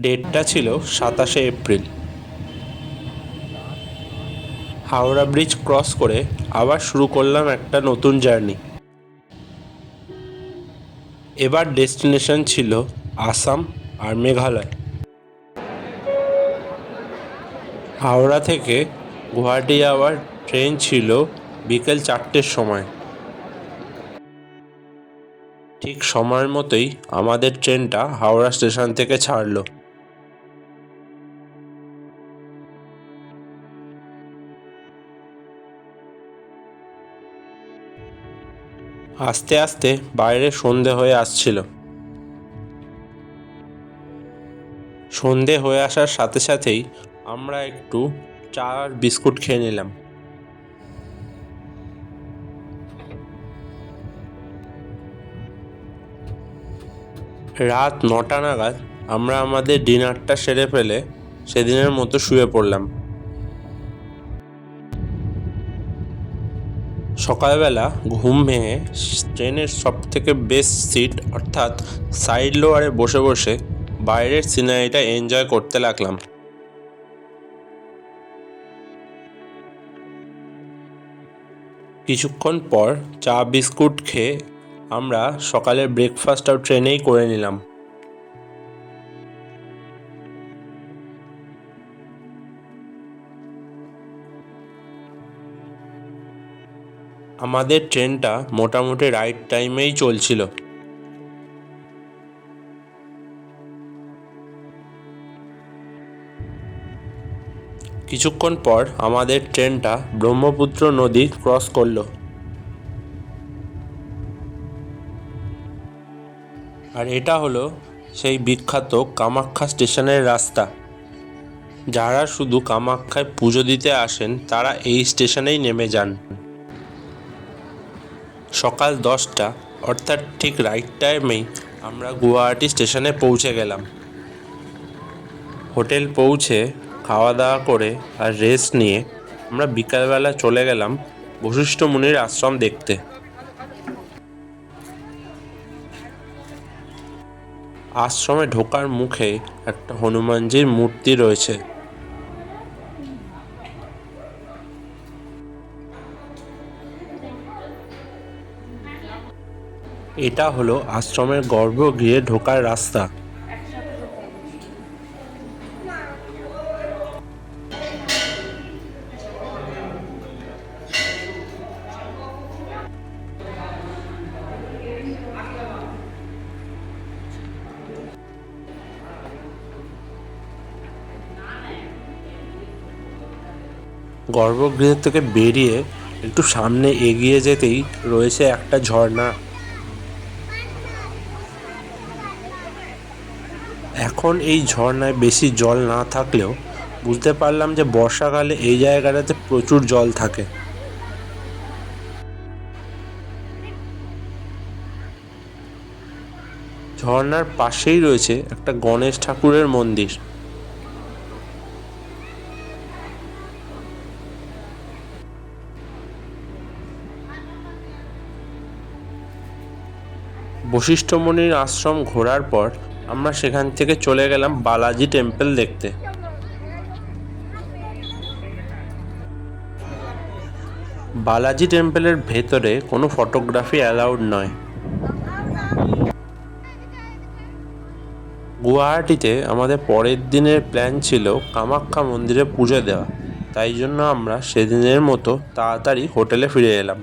ডেটটা ছিল 27 April. Howrah bridge cross করে আবার শুরু করলাম একটা নতুন জার্নি। এবার ডেস্টিনেশন ছিল আসাম আর মেঘালয়। হাওড়া থেকে গুয়াহাটি যাওয়ার ট্রেন ছিল বিকেল 4টের সময়। ঠিক সময়ের মতোই আমাদের ট্রেনটা হাওড়া স্টেশন থেকে ছাড়লো। আস্তে আস্তে বাইরে সন্ধে হয়ে আসছিল। সন্ধে হয়ে আসার সাথে সাথেই আমরা একটু চা আর বিস্কুট খেয়ে নিলাম। রাত 9টা নাগাদ আমরা আমাদের ডিনারটা সেরে ফেলে সেদিনের মতো শুয়ে পড়লাম। সকালবেলা ঘুম ভেঙে ট্রেনের সবথেকে বেস্ট সিট অর্থাৎ সাইড লোয়ারে বসে বসে বাইরের সিনারিটা এনজয় করতে লাগলাম। কিছুক্ষণ পর চা বিস্কুট খেয়ে আমরা সকালের ব্রেকফাস্টটাও ট্রেনেই করে নিলাম। আমাদের ট্রেনটা মোটামুটি রাইট টাইমেই চলছিল। কিছুক্ষণ পর আমাদের ট্রেনটা ব্রহ্মপুত্র নদী ক্রস করলো। আর এটা হলো সেই বিখ্যাত কামাখ্যা স্টেশনের রাস্তা। যারা শুধু কামাখ্যায় পুজো দিতে আসেন তারা এই স্টেশনেই নেমে যান। সকাল 10টা অর্থাৎ ঠিক রাইট টাইমেই আমরা গুয়াহাটি স্টেশনে পৌঁছে গেলাম। হোটেল পৌঁছে খাওয়া দাওয়া করে আর রেস্ট নিয়ে আমরা বিকালবেলা চলে গেলাম বশিষ্ঠ মুনির আশ্রম দেখতে। আশ্রমে ঢোকার মুখে একটা হনুমানজির মূর্তি রয়েছে। এটা হলো আশ্রমের গর্ভগৃহে ঢোকার রাস্তা। গর্ভগৃহ থেকে বেরিয়ে একটু সামনে এগিয়ে যেতেই রয়েছে একটা ঝর্ণা। এখন এই ঝর্ণায় বেশি জল না থাকলেও বুঝতে পারলাম যে বর্ষাকালে এই জায়গাটাতে প্রচুর জল থাকে। ঝর্ণার পাশেই রয়েছে একটা গণেশ ঠাকুরের মন্দির। বশিষ্ঠ মুনির আশ্রম ঘোরার পর আমরা সেখান থেকে চলে গেলাম বালাজি টেম্পল দেখতে। বালাজি টেম্পলের ভেতরে কোনো ফটোগ্রাফি অ্যালাউড নয়। গুয়াহাটিতে আমাদের পরের দিনের প্ল্যান ছিল কামাখ্যা মন্দিরে পুজো দেওয়া, তাই জন্য আমরা সেদিনের মতো তাড়াতাড়ি হোটেলে ফিরে এলাম।